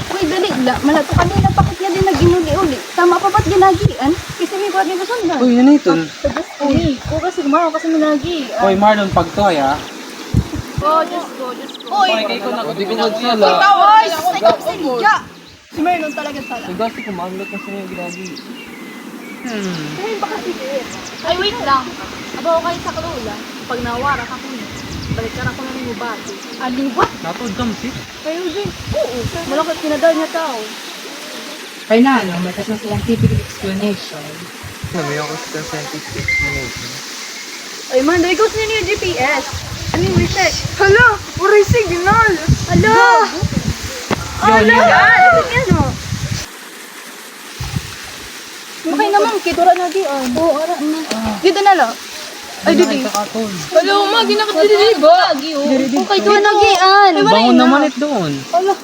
Uy, dali la. Malato kanina pakit niya din nag-inuli-uli. Tama pa ba't ginagian? Kasi may buhat niya sundan. Uy, yun ito. Uy, ko kasi gumawa kasi minagi. Uy, Marlon, pagtoy ha. Oh, just go. Uy, kay ko na. Hindi ko magsala. Oy, say ko silya. Si Marlon talaga tala. Sigasi ko, maglot na siya yung ginagi. Dahil baka sige. Ay, wait lang. Abaw kayo sa kalula. Pag nawara ka kunin, balik ka na ko ng mubati. Aliwa? Natod ka, si? Kayo din. Oo. Malakot kinadal niya tao. Kaya na, no, may kasi scientific explanation. May ako sa scientific explanation. Ay man, dahil gusto niya yung GPS. Ano yung reset? Hala! Puri signal! Hala! Hala! Yan o! Makay naman, kitura na di. Oo, ara na. Dito na lang. Ay, didi. Hala, ma, ginakot didi ba? Okay, doon na gian. Bangon naman it doon. Hala.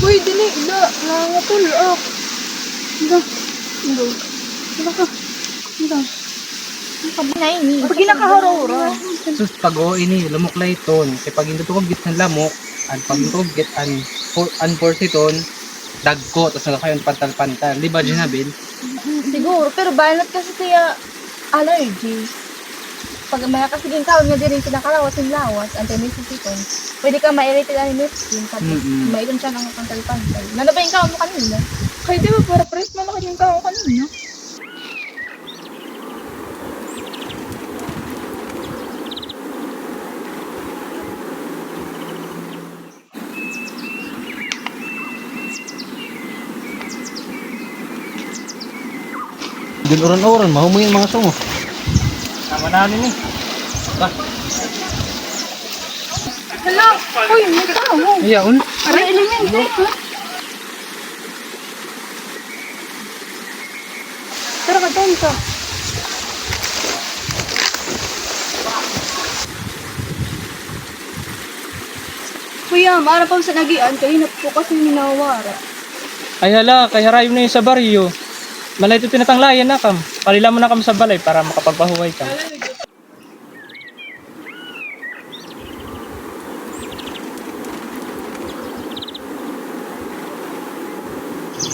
Uy, dili, ila. Nangatulak. Ila. Ila. Ila ka. Ila. Nakabinay ni. Pag ginakaharora. Sus, pag-o ini, lamuklay ton. Kaya pag hindi ko git ng lamok, at pag hindi ko git unporsiton, dagko, tapos nagkakayon pantal-pantal. Di ba, Ginabil? Siguro, pero banat kasi kaya allergy. Pag may kasi din kaon nga din pinakalawas yung lawas, anti-misitikon, pwede ka ma-irritate ang immune system, tapos maiton siya ng pantal-pantal. Ano ba yung kaon mo kanina? Kaya di ba para press malaki yung kaon kanina? Din oran-oran, mahumuyin mga sungo. Tama na ni. Hala! Uy, may kaon mo! Ayaon. Aray, elemente! Tara ka doon ka. Kuya, mara pa sa nagian, kanina po kasi minawara. Ay hala, kaya rayo na yun sa baryo. Malay ito tinatanglayan na kam. Palila mo na kam sa balay para makapagpahuway ka.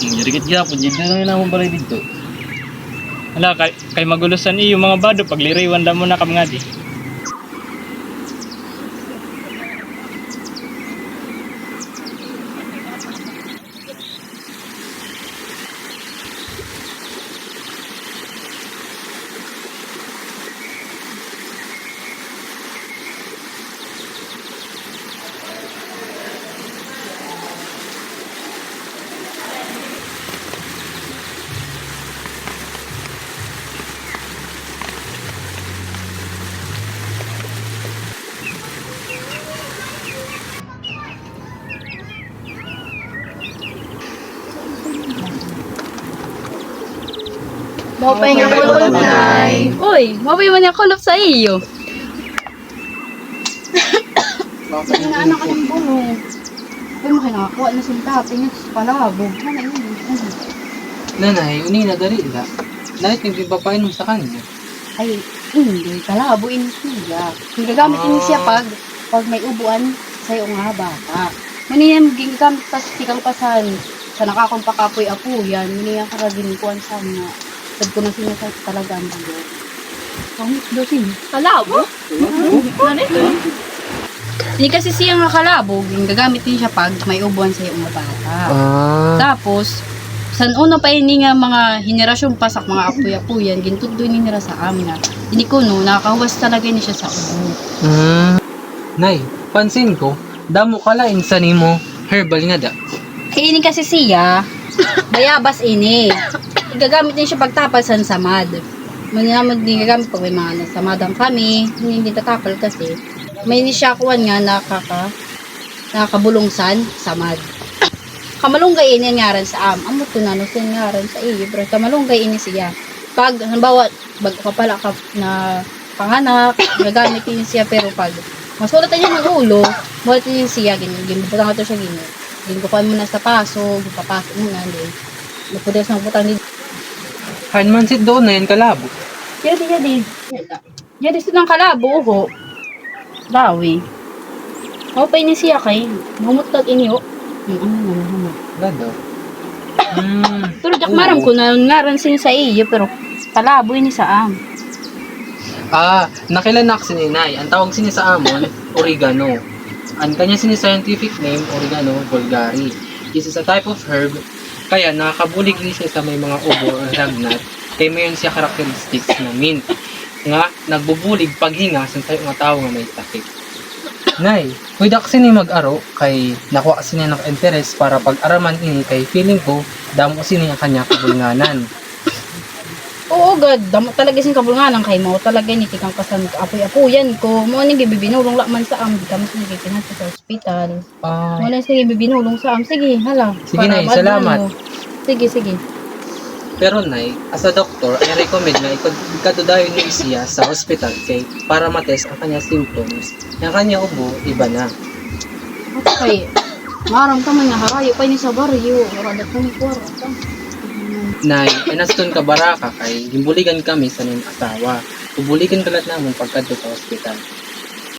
Dirikit gyapon, jid na lang namong balay dito. Hala, kay magulusan iyo mga bado, pagliriwan mo na kam nga di. Mapay nga kulop, Nay. Uy, mapay man yung kulop sa iyo. Sa inaanak ka ng bunong. Uy, makinakakuha na sila tatay niya sa palabog. Nanay, Nanay, unina dari ila. Nait yung pipapainom sa kanya. ay, hindi. Kalabuin siya. Ginagamit siya pag may ubuan sa'yo nga bata. Maniyang ginagamit pa sa tikalpasan sa nakakumpakapoy-apuyan. Maniyang karaginikuan sa nga. Sad ko na sinasal talaga ang bulo. Pangit dosin. Kalabo? Ano ito? Hindi kasi siyang nakalabog. Gagamit din siya pag may ubuan sa'yo nga bata. Tapos, san una pa ini nga mga henerasyon pasak mga apoy-apoyan, gintud doon nila sa amin na hindi ko no, nakahuwas talaga ni siya sa ubo. Nay, pansin ko, damo kalain sa nimo herbal nga da. Ini kasi siya, bayabas ini. Igagamit din siya pagtapasan sa mad. Manamad din gagamit pag may mga nasamadan kami, hindi tatapal kasi. May ni siya kuwan nga nakakabulungsan sa mad. Kamalunggay ini ngaran sa amot ko na no sin ngaran sa iyo, bro. Kamalunggay ini siya. Pag halimbawa bago ka pala ka na panganak, gagamit din siya pero pag masulatan niya ng ulo, mulat din siya ginbutan ka to siya ginbukan mo na sa paso, papasok mo na din. Napudas ng butang din. Hanmansit doon na yan kalabo. Jadi. Jadi silang kalabo ho. Bawi. Ako pa ini siya kay humutag inyo. Gado. Pero jak maram ko na ngaran sin sa iyo pero kalabo ini sa Nakilanak si Ninay. Ang tawag sini sa amon, oregano. Ang kanya sini scientific name, oregano vulgari. This is a type of herb, kaya nakakabulig rin siya sa may mga ubo o lagnat, kaya mayon siya characteristics na mint. Nga, nagbubulig paghinga sa tayo nga tao nga may sakit. Nay, pwede kasi ni mag-aro, kay nakuha kasi niya ng interest para pag-araman ini, kay feeling ko, damo kasi niya kanya kabulnganan. Oo, God. Damo talaga sin kabulnganan kay mo talaga ni tikang kasan apoy-apoyan ko. Mo ni gibibinulong lakman sa di kamo sige kinahanglan sa ospital. Wala sige bibinulong sa Sige, hala. Sige, Para Nay, maadman salamat. mo. Sige. Pero Nay, as a doctor, I recommend na ikadudayon niyo siya sa hospital kay para matest ang kanya symptoms. Yung kanya ubo, iba na. Okay. Maram ka man nga harayo pa ni sa baryo. Wala ko ni kwarta. Nay, inaston ka baraka kay gimbuligan kami sa ning asawa. Ubuligan kalat namon pagkadto sa hospital.